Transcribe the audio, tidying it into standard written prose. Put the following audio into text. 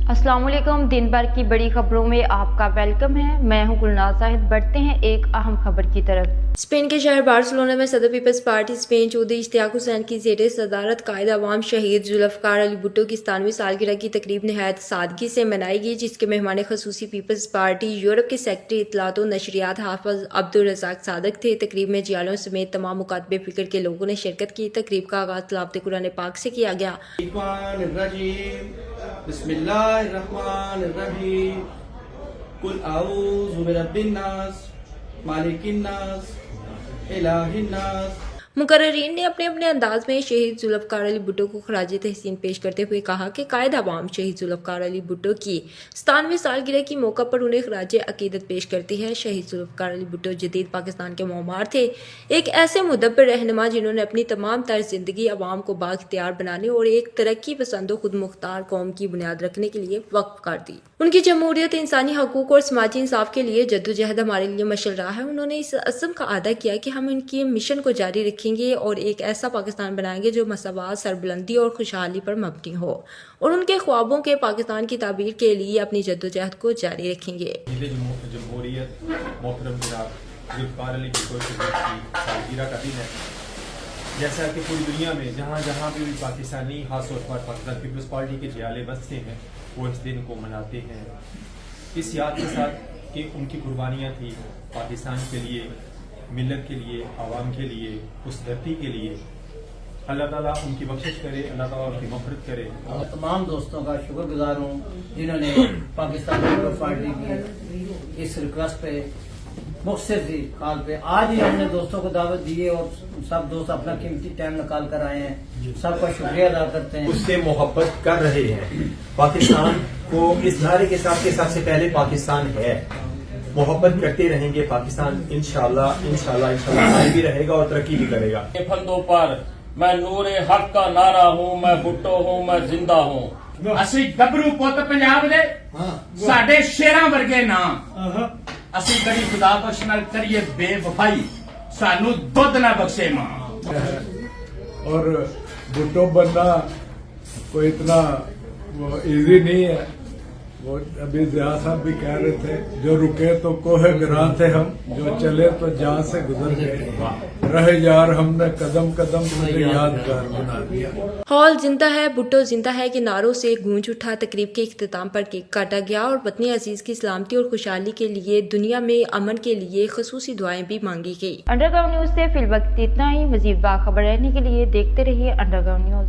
अस्सलाम वालेकुम। दिन भर की बड़ी खबरों में आपका वेलकम है। मैं हूं गुलनाज साहिद। बढ़ते हैं एक अहम खबर की तरफ। स्पेन के शहर बार्सिलोना में सदर पीपल्स पार्टी स्पेन चौधरी इश्तियाक हुसैन की ज़ेर सदारत कायद अवाम शहीद जुल्फ़कार अली भुट्टो की 97वीं सालगिरह की तकरीब नहायत सादगी से मनाई गई, जिसके मेहमान खसूसी पीपल्स पार्टी यूरोप के सेक्रेटरी इत्तलात और नशरियात हाफिज अब्दुल रज़ाक सादक थे। तकरीब में जियालों समेत तमाम मुकातबे फ़िक्र के लोगों ने शिरकत की। तकरीब का आगाज़ तिलावत कुरान पाक से किया गया। बिस्मिल्लाहिर्रहमानिर्रहीम कुल आऊज़ु बिरब्बिन्नास मालिकिन्नास इलाहिन्नास। मुकर्रिरीन ने अपने अपने अंदाज में शहीद जुल्फ़कार अली भुट्टो को खराज तहसीन पेश करते हुए कहा कि कायद अवाम शहीद जुल्फ़कार अली भुट्टो की 97वीं सालगिरह की मौका पर उन्हें खराज अकीदत पेश करती है। शहीद जुल्फ़कार अली भुट्टो जदीद पाकिस्तान के मोमार थे, एक ऐसे मुदब्बिर रहनुमा जिन्होंने अपनी तमाम तर्ज जिंदगी अवाम को बाख्तियार बनाने और एक तरक्की पसंद खुद मुख्तार कौम की बुनियाद रखने के लिए वक्फ कर दी। उनकी जमहूरियत, इंसानी हकूक और समाजी इंसाफ के लिए जद्दोजहद हमारे लिए मशल रहा है। उन्होंने इस अज़्म का अदा किया कि हम उनके मिशन को जारी रखेंगे और एक ऐसा पाकिस्तान बनाएंगे जो मसावात, सरबुलंदी और खुशहाली पर मबनी हो, और उनके ख्वाबों के पाकिस्तान की ताबीर के लिए अपनी जद्दोजहद को जारी रखेंगे। जमहूरियत मोहतरम जनाब जुल्फ़कार अली भुट्टो की सालगिरह का दिन है। जैसा कि पूरी दुनिया में जहाँ जहाँ भी पाकिस्तानी, खास तौर पर पाकिस्तान पीपल्स पार्टी के जियाले बसते हैं, वो इस दिन को मनाते हैं इस याद के साथ कि उनकी कुर्बानियाँ थी पाकिस्तान के लिए, मिल्लत के लिए, आवाम के लिए, उस धरती के लिए। अल्लाह ताला उनकी बख्शिश करे, अल्लाह ताला उनकी मग़फ़िरत करे। तमाम दोस्तों का शुक्रगुजार हूँ जिन्होंने पाकिस्तान पीपल्स पार्टी की इस रिक्वेस्ट पे मुख्तसर सी कॉल पे आज ही हमने दोस्तों को दावत दी है और सब दोस्त अपना कीमती टाइम निकाल कर आए हैं। सबका शुक्रिया अदा करते हैं। उससे मोहब्बत कर रहे हैं। पाकिस्तान को इस नारे के साथ सबसे पहले पाकिस्तान है, मोहब्बत करते रहेंगे। पाकिस्तान इंशाल्लाह इंशाल्लाह इंशाल्लाह आगे भी रहेगा और तरक्की भी करेगा। फंदों पर मैं नूरे हक का नारा हूँ, मैं भुट्टो हूँ, मैं जिंदा हूँ। असी गबरू पुत पंजाब दे साडे शेरां वर्गे नाम असी बड़ी खुदा बख्श नाल करिए बेवफाई, सानू दुध ना बख्शे मां। और भुट्टो बनना कोई इतना इजी नहीं है। वो अभी ज़िया साहब भी कह रहे थे, जो रुके तो कोहे गिरां थे हम, जो चले तो जहाँ से गुजर गए। रहे यार हमने कदम कदम तुझे यादगार बना दिया। हॉल जिंदा है, भुट्टो जिंदा है के नारों से गूंज उठा। तकरीब के इख्तिताम पर केक काटा गया और वतनी अजीज की सलामती और खुशहाली के लिए, दुनिया में अमन के लिए खसूसी दुआएं भी मांगी गई। अंडरग्राउंड न्यूज से फिल वक्त इतना ही। मजीद बाखबर रहने के लिए देखते रहिए अंडरग्राउंड न्यूज।